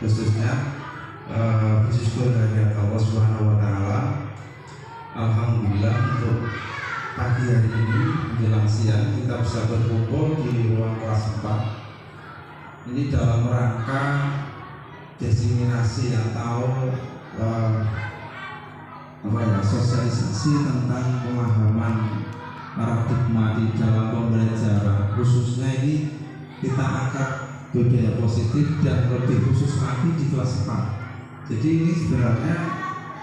khususnya khusus keluarga Allah Subhanahu Wa Taala. Alhamdulillah untuk pagi hari ini menjelang siang kita bisa berkumpul di ruang kelas 4 ini dalam rangka diseminasi atau sosialisasi tentang pemahaman paradigma di dalam pembelajaran, khususnya ini kita angkat budaya positif dan lebih khusus lagi di kelas 4. Jadi ini sebenarnya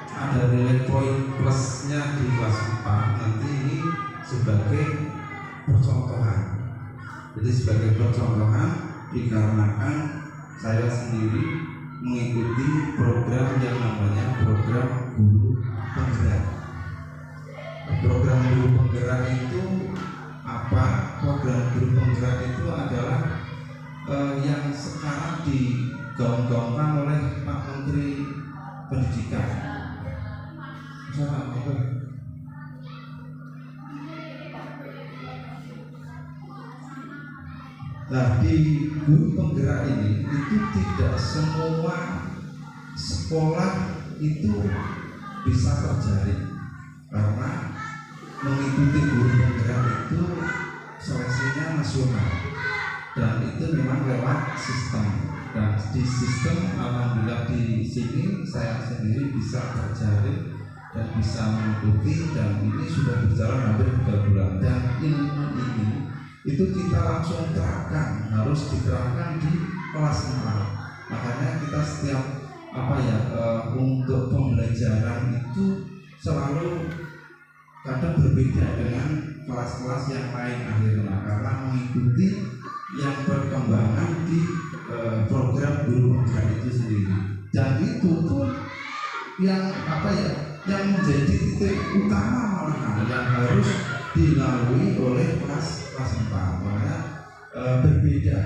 ada nilai poin plusnya di kelas 4, nanti ini sebagai percontohan. Jadi sebagai percontohan dikarenakan saya sendiri mengikuti program yang namanya program guru penggerak. Program guru penggerak itu apa? Program guru penggerak itu adalah yang sekarang digaung-gaungkan oleh Pak Menteri Pendidikan. Nah, di guru penggerak ini itu tidak semua sekolah itu bisa terjaring, karena mengikuti guru penggerak itu seleksinya nasional dan itu memang lewat sistem. Dan di sistem alhamdulillah di sini saya sendiri bisa terjaring dan bisa mengikuti, dan ini sudah berjalan hampir 3 bulan. Dan ilmu ini itu kita langsung terapkan, harus diterapkan di kelas 4. Makanya kita setiap untuk pembelajaran itu selalu kadang berbeda dengan kelas-kelas yang lain akhirnya, karena mengikuti yang perkembangan di program guru penggerak itu sendiri. Dan itu pun yang yang menjadi titik utama malahan yang harus dilalui oleh kelas 4. Makanya berbeda.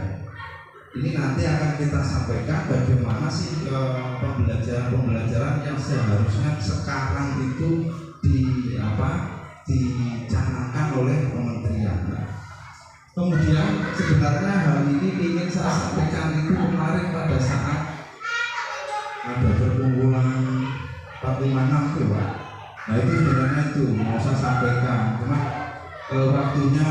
Ini nanti akan kita sampaikan bagaimana sih pembelajaran yang seharusnya sekarang itu dicanangkan oleh kementerian. Kemudian sebenarnya hal ini ingin saya sampaikan itu kemarin pada saat ada perkumpulan 456 itu Pak. Nah itu sebenarnya itu mau saya sampaikan, cuma waktunya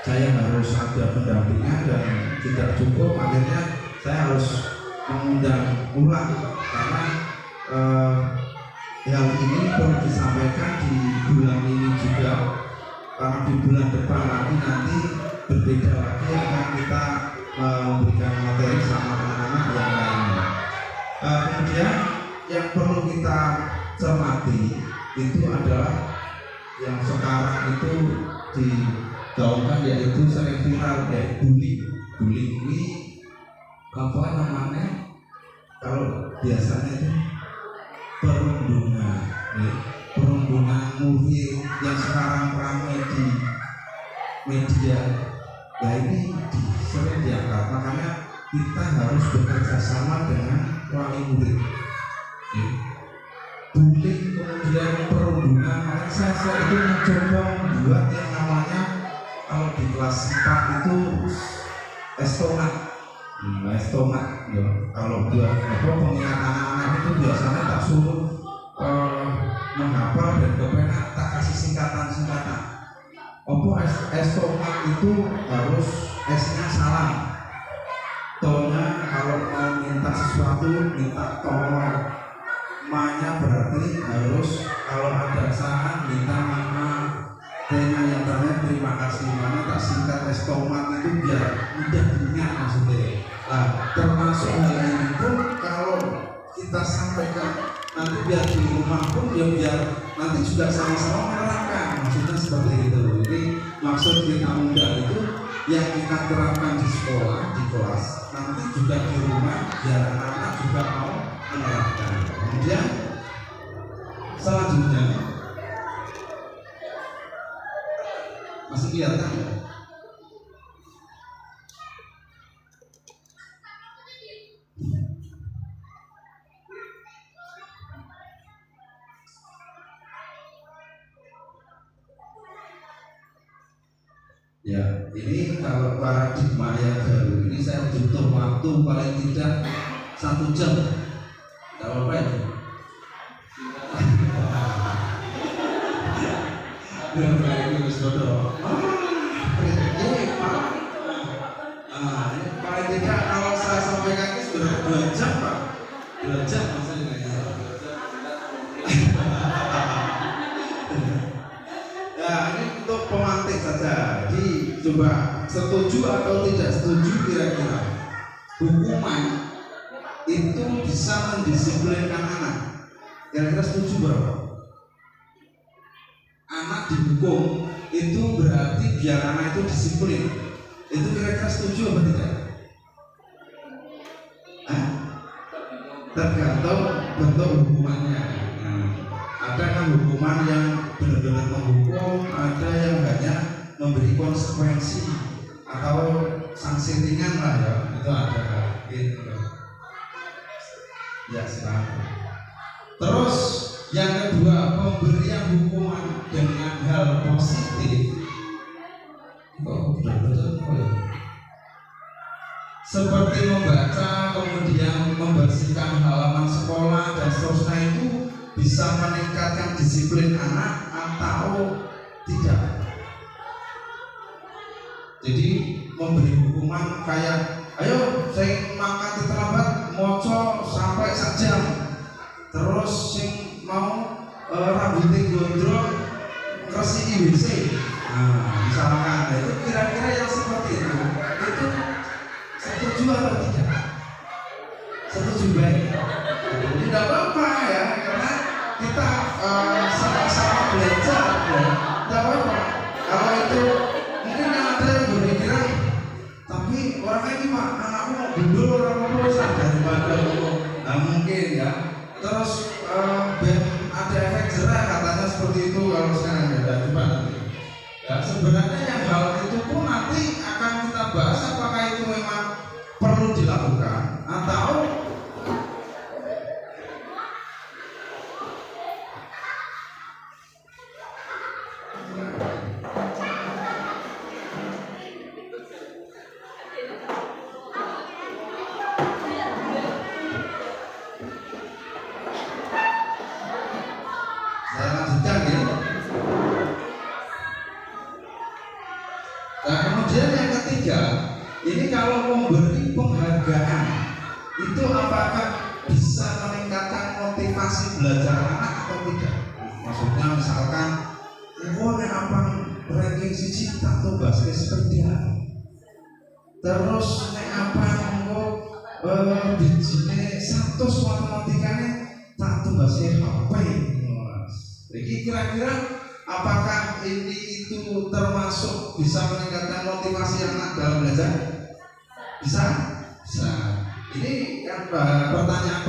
saya harus ada pendampingnya dan tidak cukup, akhirnya saya harus mengundang ulang karena hal ini perlu disampaikan di bulan ini juga, karena di bulan depan nanti berbeda lagi akan kita memberikan materi sama anak-anak yang lainnya. Kemudian yang perlu kita cermati itu adalah yang sekarang itu digaungkan, yaitu sering viral, yaitu bullying. Bullying ini apa namanya? Kalau biasanya itu perundungan, perundungan murid yang sekarang ramai di media. Ya ini sering diangkat, makanya kita harus bekerja sama dengan wali murid. Bullying kemudian perundungan, makanya saya itu mencoba membuat yang namanya kalau di kelas 4 itu estomat. Estomat ya. Kalau buat pengingat anak-anak itu biasanya tak suruh menghafal dan kepenak, tak kasih singkatan-singkatan. Estomat itu harus S-nya salam. Tonya kalau mau minta sesuatu minta tolong. Ma-nya berarti harus kalau ada saran minta maaf. T-nya yang terakhir terima kasih. Mana tak singkat estomat itu biar mudah diingat maksudnya. Nah, termasuk hal ini pun kalau kita sampaikan nanti biar di rumah pun ya biar nanti juga sama-sama menerapkan, maksudnya seperti itu. Jadi maksud kita mudah itu yang kita terapkan di sekolah, di kelas, nanti juga di rumah biar anak-anak juga mau menerapkan. Kemudian selanjutnya masih kelihatan ya? Ya, ini kalau paradigma yang baru ini saya butuh waktu paling tidak 1 jam. Tidak apa-apa itu. Berapa itu saudara? Paling tidak kalau saya sampaikan ini sudah 2 jam Pak. 2 jam maksudnya. Ya ini untuk pemantik saja. Jadi coba setuju atau tidak setuju kira-kira hukuman itu bisa mendisiplinkan anak. Kira-kira setuju berapa? Anak dihukum itu berarti biar anak itu disiplin. Itu kira-kira setuju apa tidak? Tergantung bentuk hukumannya. Ada kan hukuman yang benar-benar menghukum, ada yang hanya memberi konsekuensi atau sanksi ringan lah ya. Itu ada gitu. Ya silakan. Terus yang kedua, pemberian hukuman dengan hal positif. Seperti membaca, kemudian membersihkan halaman sekolah dan seterusnya itu bisa meningkatkan disiplin anak atau tidak. Jadi memberi hukuman kayak, ayo saya makan terlambat, moco sampai 1 jam. Terus sing mau rambutnya gondrong resiki WC. Nah, misalkan itu kira-kira yang seperti itu setuju atau tidak? Setuju baik. Tidak apa-apa ya, karena kita sama-sama belajar ya. Tidak apa-apa. Kalau itu mungkin ada yang berpikiran, tapi orangnya ini Pak, anakku mau gundul orang mau sadar daripada nah mungkin ya. Terus ada efek jerah katanya seperti itu kalau sekarang ada coba nanti. Ya, sebenarnya yang hal itu pun nanti akan kita bahas apakah itu memang perlu dilakukan atau saya lanjutkan ya. Nah kemudian yang ketiga, ini kalau memberi penghargaan itu apakah bisa meningkatkan motivasi belajar anak atau tidak? Maksudnya misalkan, nek apa ranking siji tak tuh basket sepeda, terus nek apa bijine 100 matematikanya tak tuh basket HP. Jadi kira-kira apakah ini itu termasuk bisa meningkatkan motivasi anak dalam belajar? Bisa? Bisa. Ini kan pertanyaan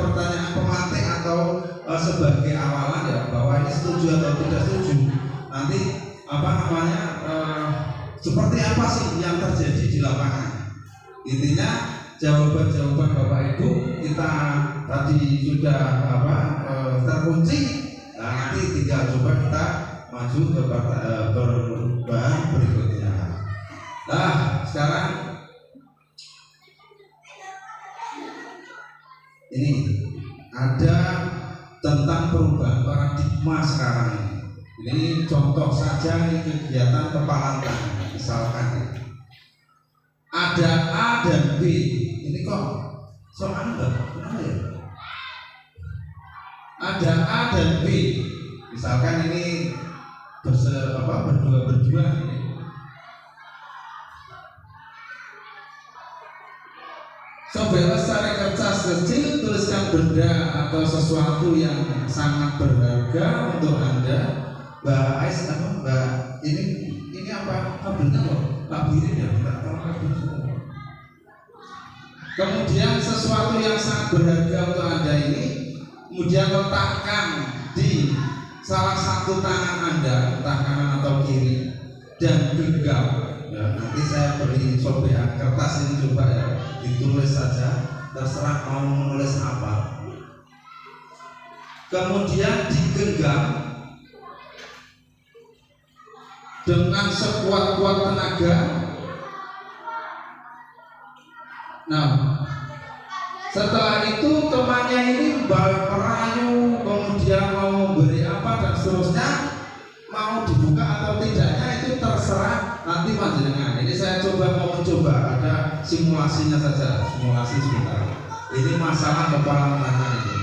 pemantik atau sebagai awalan ya, bahwa ini setuju atau tidak setuju. Nanti seperti apa sih yang terjadi di lapangan? Intinya jawaban-jawaban Bapak Ibu kita tadi sudah terkunci. Nah, nanti tinggal coba kita maju ke perubahan berikutnya. Nah, sekarang ini ada tentang perubahan paradigma sekarang ini. Ini contoh saja ini kegiatan kepalangan. Misalkan ada A dan B. Ini kok soal kenapa ya? Ada A dan B. Misalkan ini berdua ini. Coba secara kertas kecil tuliskan benda atau sesuatu yang sangat berharga untuk Anda. Mbak Ais Mbak ini apa? Kabelnya kok labirin ya? Tidak tahu kabelnya. Kemudian sesuatu yang sangat berharga untuk Anda ini kemudian letakkan di salah satu tangan Anda, entah kanan atau kiri, dan genggam. Ya, nanti saya beri sobekan kertas ini coba ya, ditulis saja, terserah mau menulis apa. Kemudian digenggam dengan sekuat-kuat tenaga. Nah, Setelah itu temannya ini merayu, kemudian mau memberi apa dan seterusnya, mau dibuka atau tidaknya itu terserah nanti panjenengan. Ini saya mau mencoba ada simulasinya saja, simulasi sebentar. Ini masalah kepala tangan ini.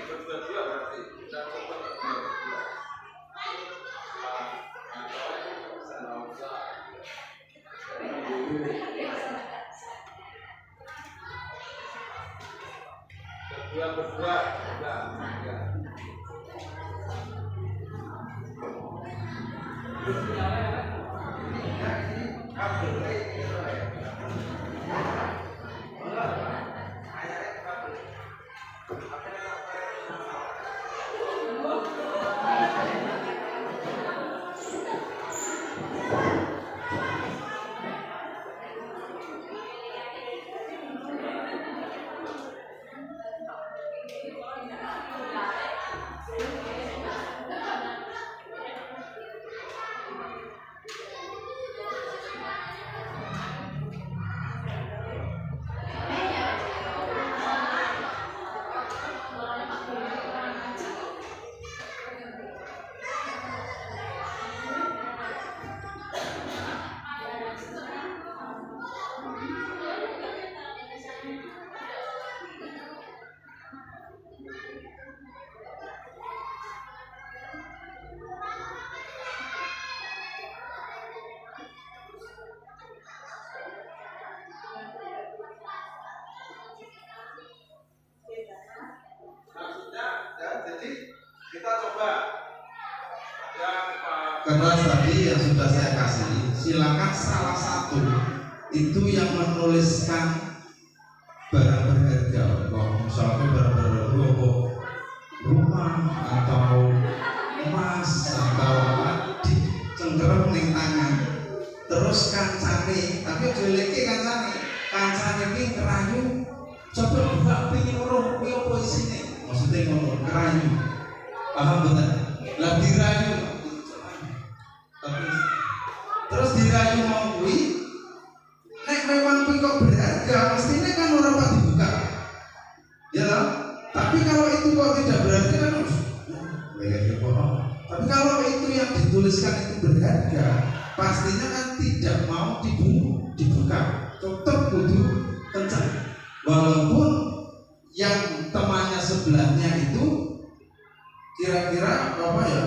Yang berdua berarti kita coba berdua. Berdua. Jadi kita coba kertas tadi yang sudah saya kasih, silakan salah satu itu yang menuliskan barang berharga, misalnya barang berharga rumah atau emas atau apa dicengkeram ning tangan, terus kancane, tapi jeleke kancane iki ngerayu, coba buka pingin roh kuwi apa isine. Maksudnya ngomong kerayu, paham betul? Lah dirayu, terus dirayu mau kui, nek memang kui kok berharga, mestinya kan orang pak dibuka, ya lah. Tapi kalau itu kok tidak berharga kan harus, tapi kalau itu yang dituliskan itu berharga, pastinya kan tidak mau dibuka, tetap kudu kencang, walaupun yang temannya sebelahnya itu kira-kira apa ya,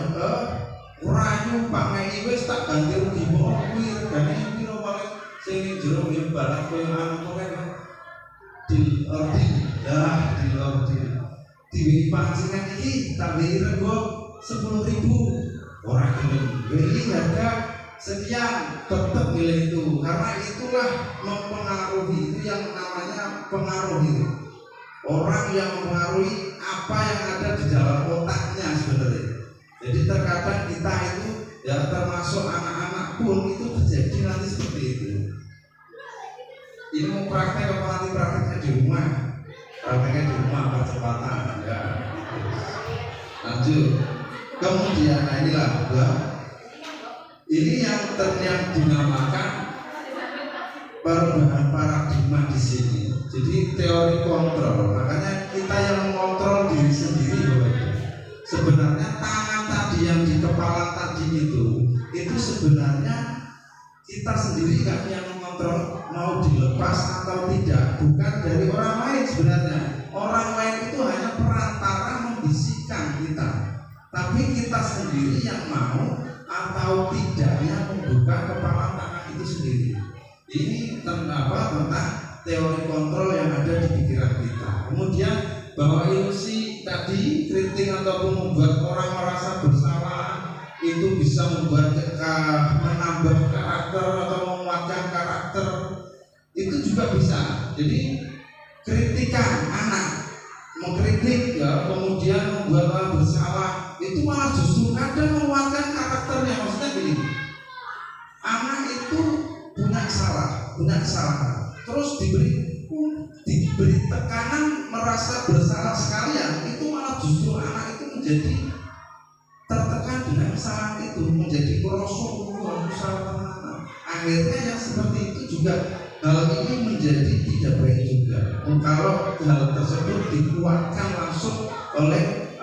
rayu Pak Mei wis tak ganti rugi mau kuwi regane piro paling sing jero ya barang koyo anu kowe di diwi pancingan iki tak beli rego 10.000 orang beli harga sekian, tetap nilai itu karena itulah mempengaruhi, itu yang namanya pengaruh itu. Orang yang mempengaruhi apa yang ada di dalam otaknya sebenarnya. Jadi terkadang kita itu ya termasuk anak-anak pun itu terjadi nanti seperti itu. Ini mau praktek apa nanti prakteknya di rumah? Prakteknya di rumah percepatan ya. Lanjut. Kemudian inilah ini yang dinamakan perubahan paradigma di sini. Jadi teori kontrol, makanya kita yang mengontrol diri sendiri loh. Sebenarnya tangan tadi yang di kepala tadi itu sebenarnya kita sendiri kan yang mengontrol mau dilepas atau tidak, bukan dari orang lain sebenarnya. Orang lain itu hanya perantara membisikkan kita, tapi kita sendiri yang mau atau tidaknya membuka kepala tangan itu sendiri. Ini tentang teori kontrol yang ada di pikiran kita. Kemudian bahwa ilusi tadi, kritik ataupun membuat orang merasa bersalah itu bisa membuat menambah karakter atau menguatkan karakter juga bisa. Jadi kritikan anak, mengkritik ya, kemudian membuat orang bersalah, itu malah justru kadang menguatkan karakternya. Maksudnya gini, anak itu punya kesalahan, terus diberi tekanan merasa bersalah sekalian, itu malah justru anak itu menjadi tertekan dengan kesalahan itu, menjadi kerosok salah. Akhirnya yang seperti itu juga hal ini menjadi tidak baik juga. Kalau hal tersebut dikuatkan langsung oleh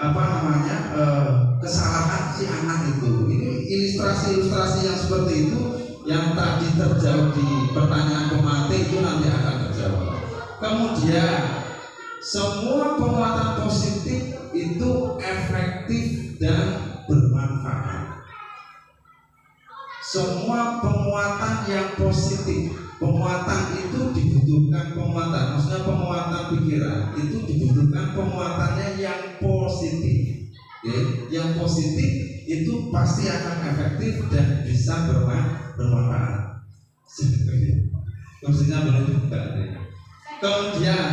kesalahan si anak itu. Ini ilustrasi yang seperti itu yang tadi terjawab di pertanyaan pemati itu nanti akan terjawab. Kemudian semua penguatan positif itu efektif dan bermanfaat. Semua penguatan yang positif, penguatan itu dibutuhkan penguatan, maksudnya penguatan pikiran itu dibutuhkan penguatannya yang positif. Yang positif itu pasti akan efektif dan bisa bermanfaat. Maksudnya boleh juga. Kemudian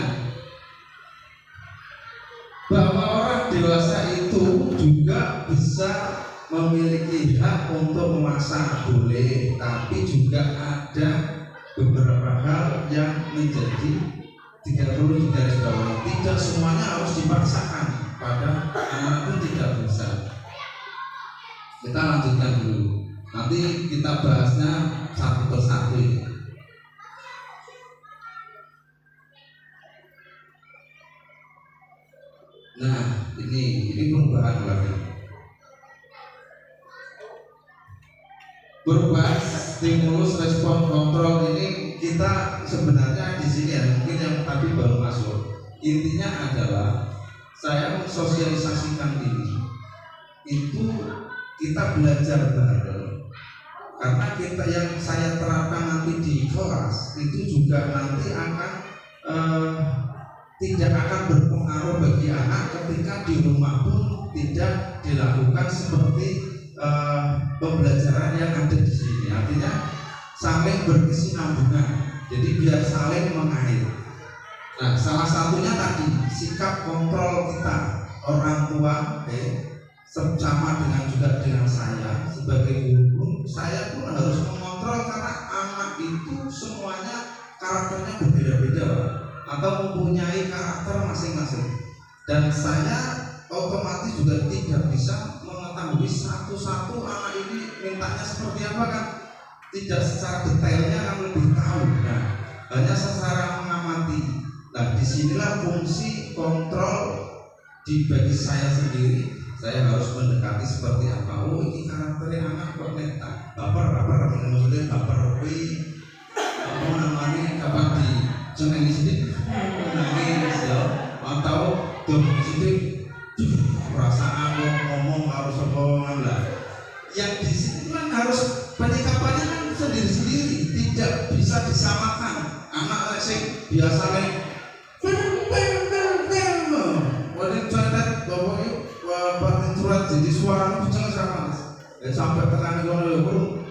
bahwa orang dewasa itu juga bisa memiliki hak untuk memaksa, boleh, tapi juga ada beberapa hal yang menjadi 30 di garis bawah. Tidak semuanya harus dipaksakan pada anak pun tidak bisa. Kita lanjutkan dulu, nanti kita bahasnya satu persatu ini. Nah, ini perubahan lagi. Perubahan stimulus respon kontrol ini kita sebenarnya di sini ya, mungkin yang tadi baru masuk. Intinya adalah saya mensosialisasikan ini. Itu kita belajar bareng. Karena kita yang saya terapkan nanti di kelas itu juga nanti akan tidak akan berpengaruh bagi anak ketika di rumah pun tidak dilakukan seperti pembelajaran yang ada di sini. Artinya saling berkesinambungan. Jadi biar saling mengait. Nah, salah satunya tadi sikap kontrol kita orang tua, sama dengan saya sebagai guru. Saya pun harus mengontrol karena anak itu semuanya karakternya berbeda-beda atau mempunyai karakter masing-masing. Dan saya otomatis juga tidak bisa mengetahui satu-satu anak ini mintanya seperti apa kan, tidak secara detailnya kan lebih tahu. Nah, hanya secara mengamati. Nah, disinilah fungsi kontrol bagi saya sendiri. Saya harus mendekati seperti apa. Oh, ini karakternya anak kok neta, baper, maksudnya baper. Apa namanya kapan di jeneng di sini nangis ya, atau di sini perasaan ngomong harus apa lah. Yang di sini kan harus penyikapannya kan sendiri-sendiri, tidak bisa disamakan. Anak sing biasanya jadi suara kenceng sama sampai tekan ngono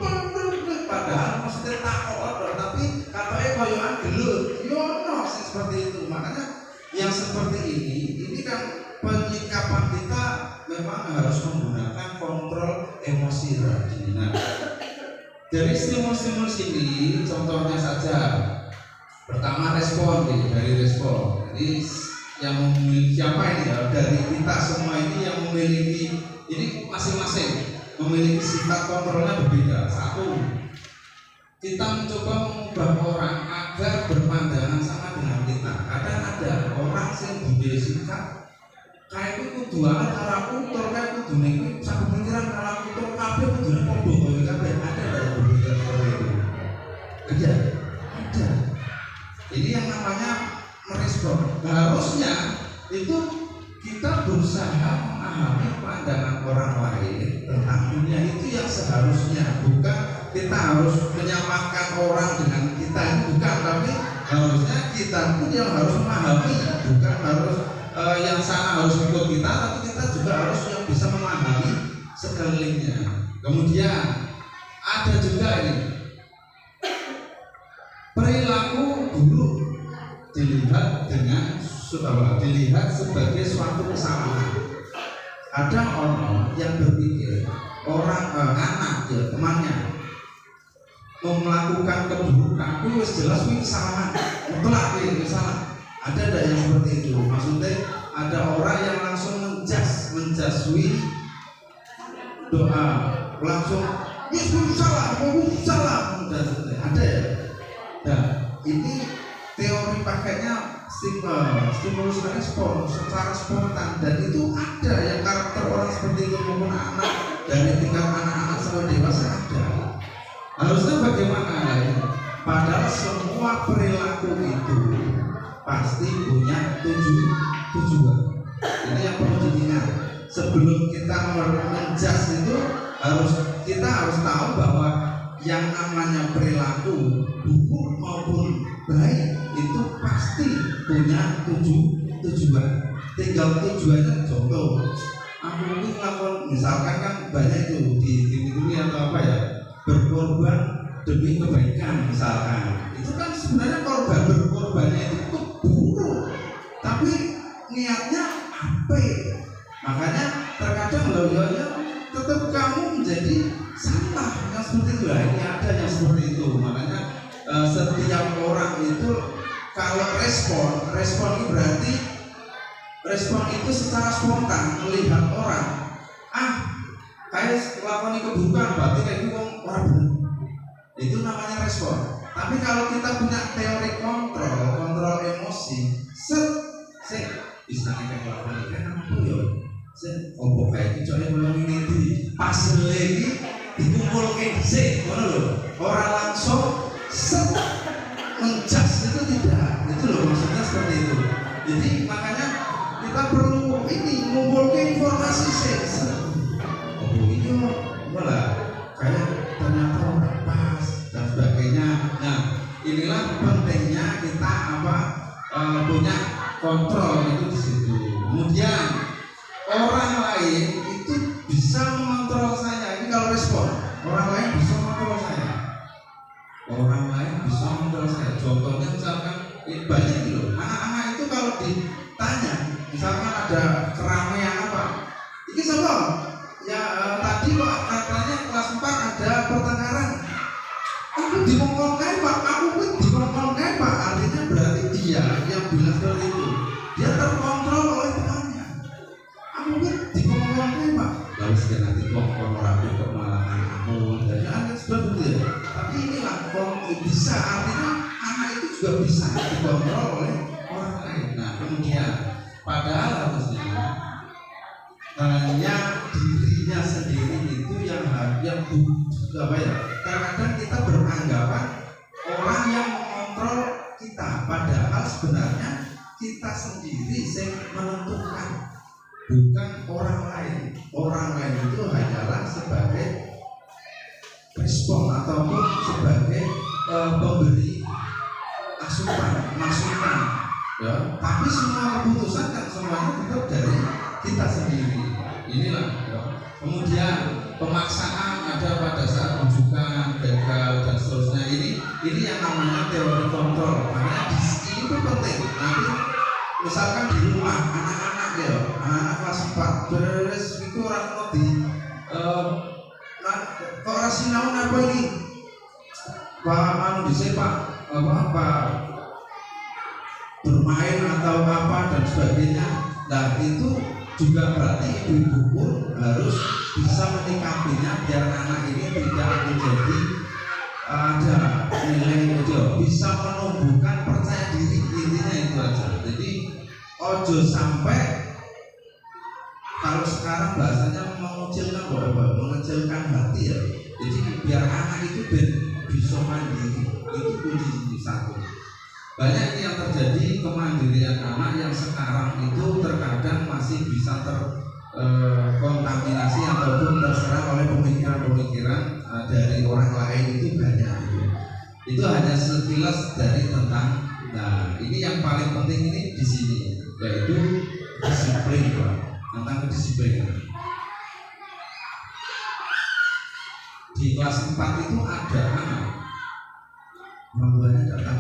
padahal maksudnya takut, tapi katanya koyokan gelut yono seperti itu. Makanya yang seperti ini kan penyikapan kita memang harus menggunakan kontrol emosi tadi. Nah, dari stimulus ini contohnya saja, pertama respon, dari respon. Jadi yang memiliki siapa ini ya, dari kita semua ini yang memiliki ini masing-masing memiliki sifat kontrolnya berbeda. Satu, kita mencoba mengubah orang agar berpandangan sama dengan kita. Kadang ada orang yang budaya sikap kayak itu kudu alat cara kultur, kayak kudu nih sampai pikiran cara kultur kabeh kudu podo kabeh. Ada dari berbeda seperti itu. Ada. Ini yang namanya merespon. Harusnya itu kita berusaha memahami pandangan orang lain tentang dunia itu yang seharusnya, bukan kita harus menyamakan orang dengan kita, bukan, tapi harusnya kita pun yang harus memahami, bukan harus yang sana harus ikut kita, tapi kita juga harus yang bisa memahami sekelilingnya. Kemudian ada juga ini perilaku guru dilihat sebagai suatu kesalahan. Ada orang yang berpikir anak ya temannya mau melakukan keburukan itu jelas itu kesalahan mutlak itu salah. Ada yang seperti itu, maksudnya ada orang yang langsung menjaswi doa langsung salah dan ada ya. Nah ini teori pakainya stimulus respon secara spontan, dan itu ada yang karakter orang seperti itu maupun anak dari tingkat anak-anak sampai dewasa ada. Harusnya bagaimana ya? Padahal semua perilaku itu pasti punya tujuan. Ini yang perlu diingat. Sebelum kita menjudge itu kita harus tahu bahwa yang namanya perilaku buruk maupun baik itu pasti punya tujuan. Tinggal tujuannya contoh. Aku ini melakukan misalkan kan banyak itu di TV atau apa ya, berkorban demi kebaikan misalkan. Itu kan sebenarnya berkorbannya itu buruk, tapi niatnya apa? Makanya terkadang loyonya tetap kamu menjadi salah yang seperti itu. Ini ada yang seperti itu. Makanya setiap orang itu kalau respon itu berarti respon itu secara spontan melihat orang kayak melakukan keburukan berarti kayak itu orang benar. Itu namanya respon. Tapi kalau kita punya teori kontrol emosi, bisa kayak melakukan itu kan apa ya? Kayak itu coba ngomongin itu pas lagi dikumpulkan ngono lho. Orang langsung menjas itu tidak. Itu loh maksudnya seperti itu. Jadi makanya kita perlu mengumpulkan informasi ini malah kayak ternyata orang pas dan sebagainya. Nah inilah pentingnya kita punya kontrol itu di situ. Kemudian orang lain itu bisa mengontrol saya. Ini kalau respon orang lain bisa mengontrol saya. Contohnya misalkan banyak gitu. Anak-anak itu kalau ditanya, misalkan ada keramaian apa, ini siapa? Ya tadi Pak katanya kelas 4 ada pertengkaran. Aku dikongkongkan Pak, Pak. Artinya berarti dia yang bilang seperti itu, dia terkontrol oleh temannya. Aku dikongkongkan Pak. Lalu sekali nanti kongkong rapi kok malah anakmu. Jadi anak sudah betul. Tapi inilah bisa, artinya anak itu juga bisa dikontrol oleh orang lain. Nah kemudian padahal harusnya hanya dirinya sendiri itu yang terkadang kita beranggapan orang yang mengontrol kita, padahal sebenarnya kita sendiri yang menentukan, bukan orang lain. Orang lain itu hanyalah sebagai respon ataupun sebagai pemberi masukan ya. Tapi semua keputusan kan semuanya tetap dari kita sendiri. Inilah ya. Kemudian pemaksaan ada pada saat rujukan gagal dan seterusnya. Ini yang namanya teori kontrol. Makanya ini itu penting. Nanti misalkan di rumah anak-anak kelas 4 beres itu orang di kok rasinau apa ini Pak bisa Pak apa bermain atau apa dan sebagainya. Nah itu juga berarti ibu-ibu pun harus bisa menyikapinya biar anak ini tidak menjadi ada nilai bisa menumbuhkan percaya diri. Intinya itu aja. Jadi ojo sampai kalau sekarang bahasanya mengecilkan hati ya. Jadi biar anak itu bisa mandiri, itu kunci satu. Banyak yang terjadi kemandirian anak yang sekarang itu terkadang masih bisa terkontaminasi ataupun terserang oleh pemikiran-pemikiran dari orang lain. Itu banyak itu hanya sekilas dari tentang. Nah ini yang paling penting ini di sini, yaitu disiplin, Pak. Tentang kedisiplinan. Di kelas 4 itu ada anak membuatnya datang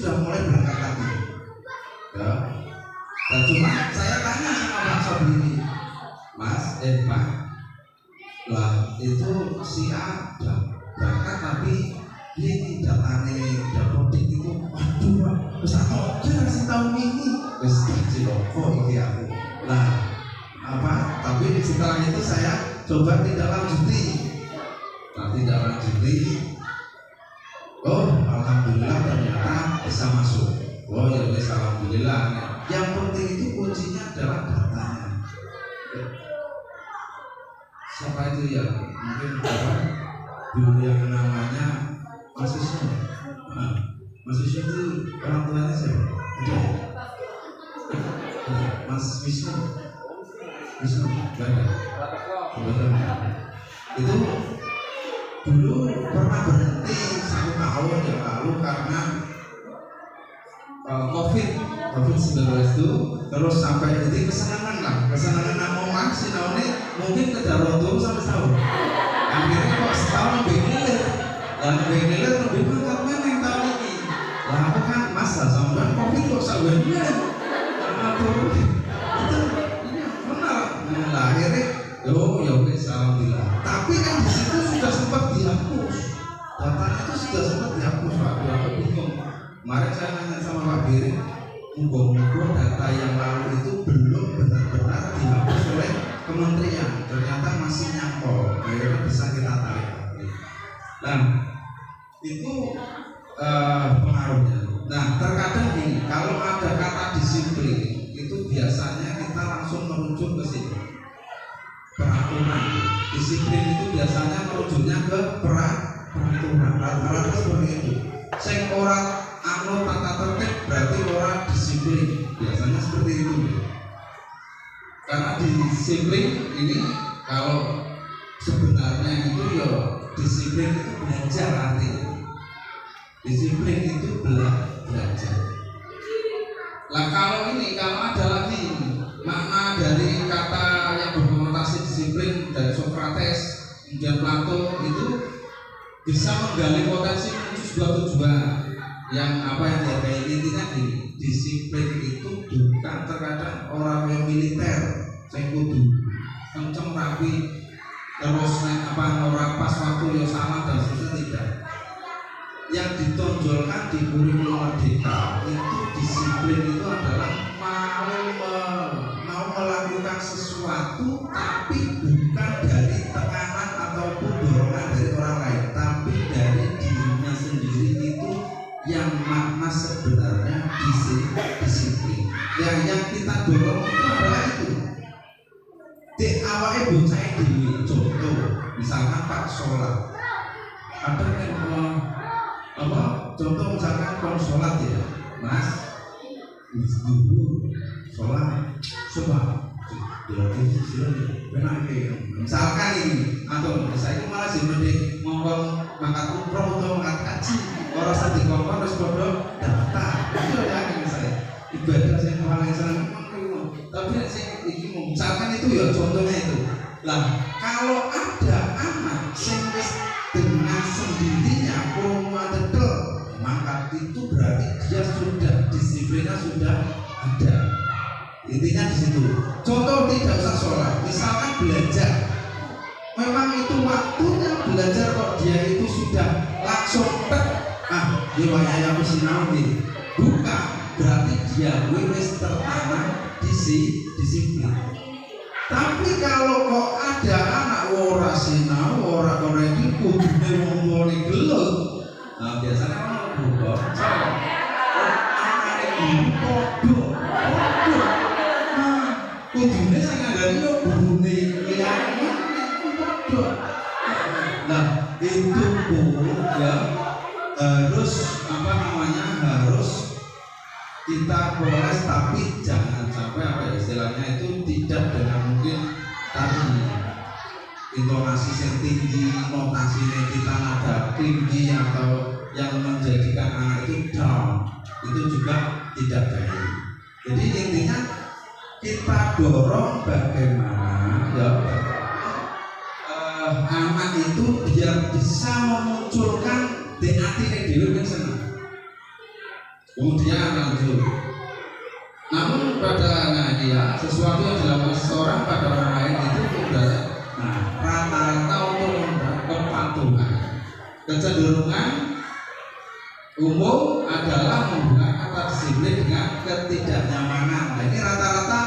sudah mulai berangkat lagi. Ya. Dan cuma saya tanya sama Pak Sobri, Mas, Pak, lah itu si A berangkat tapi dia tidak tani dapodik itu, waduh Pak, bisa tau kasih tahun ini, bisa ciloko ini aku. Lah apa? Tapi setelah itu saya coba tidak lanjuti. Oh, alhamdulillah ternyata bisa masuk. Oh ya wes alhamdulillah. Yang penting itu kuncinya adalah datanya. Siapa itu ya? Mungkin dulu yang namanya Mas Wisnu. Mas Wisnu itu orang tuanya siapa? Mas Wisnu, ada. Itu dulu pernah berhenti 1 tahun yang lalu karena COVID-19 itu, terus sampai jadi kesenangan mau maksi ini mungkin kedarotung sampai setahun. Akhirnya kok setahun lebih ngilir lebih berangkat yang tahun ini. Lah aku kan masa sampai COVID kok sampai ngilir karena turun itu benar. Nah akhirnya ya wes alhamdulillah. Tapi kan di situ sudah sempat dihapus. Datanya itu sudah sempat dihapus Pak. Aku bingung. Kemarin saya nanya sama Pak Biri, mungkin data yang lalu itu belum benar-benar dihapus oleh kementerian. Ternyata masih nyangkol. Akhirnya bisa kita tarik. Nah, itu pengaruhnya. Nah, terkadang gini, kalau ada kata disiplin, itu biasanya kita langsung merujuk ke situ. Peraturan. Disiplin itu biasanya merujuknya ke peraturan. Rata-rata seperti itu. Sing ora anu tata tertib berarti ora disiplin. Biasanya seperti itu. Karena disiplin ini kalau sebenarnya itu ya disiplin itu belajar artinya. Disiplin itu belajar. Lah kalau ada lagi makna dari kata yang berkonotasi disiplin dari Socrates kemudian Plato itu bisa menggali potensi menuju sebuah tujuan yang dihargai. Intinya gini, disiplin itu bukan terkadang orang yang militer saya kudu kenceng rapi terus orang pas waktu yang salah dan seterusnya, tidak. Yang ditonjolkan di kurikulum Merdeka itu disiplin itu adalah mau melakukan sesuatu tapi bukan dari tekanan ataupun dorongan dari orang lain, tapi dari dirinya sendiri. Itu yang makna sebenarnya disiplin. Yang kita dorong itu adalah itu. Di awalnya bocah dhewe, contoh misalkan Pak sholat, ada yang contoh misalkan kalau sholat ya Mas guru sholat coba misalkan ini atau saya itu malah sih mending ngomong mangkat umroh atau mangkat haji orang sedih ngomong harus bodoh daftar itu ya saya ibadah saya paling senang tapi saya ini misalkan itu ya contohnya itu. Lah kalau ada anak yang dengan sendirinya maka itu berarti dia sudah disiplinnya sudah ada. Intinya di situ. Contoh tidak usah sholat, misalkan belajar. Memang itu waktunya belajar kok dia itu sudah langsung dia wayah aku sinau nih. Bukan berarti dia wis tertanam disiplin. Tapi kalau kok ada anak ora sinau, ora iki kudune wong gelut. Nah biasanya orang berubah kudune sing ngandani yo gurune liyane padha. Nah itu ya harus harus kita proses, tapi jangan sampai istilahnya itu tidak dengan mungkin tadi intonasi yang tinggi, notasi yang kita nada tinggi atau yang menjadikan anak itu down, itu juga tidak baik. Jadi intinya kita dorong bagaimana anak itu biar bisa memunculkan hati dhewe yang senang. Kemudian lanjut. Namun pada sesuatu yang dilakukan seseorang pada orang lain itu sudah rata-rata untuk kepatuhan. Kecenderungan umum adalah membuat kata disiplin dengan ketidaknyamanan. Nah, ini rata-rata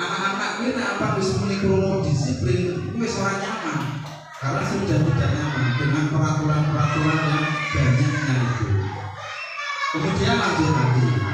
anak-anak ini apa bisa menikmati disiplin, itu orang nyaman karena sudah tidak nyaman dengan peraturan-peraturan yang banyaknya itu. Kemudian lanjut lagi.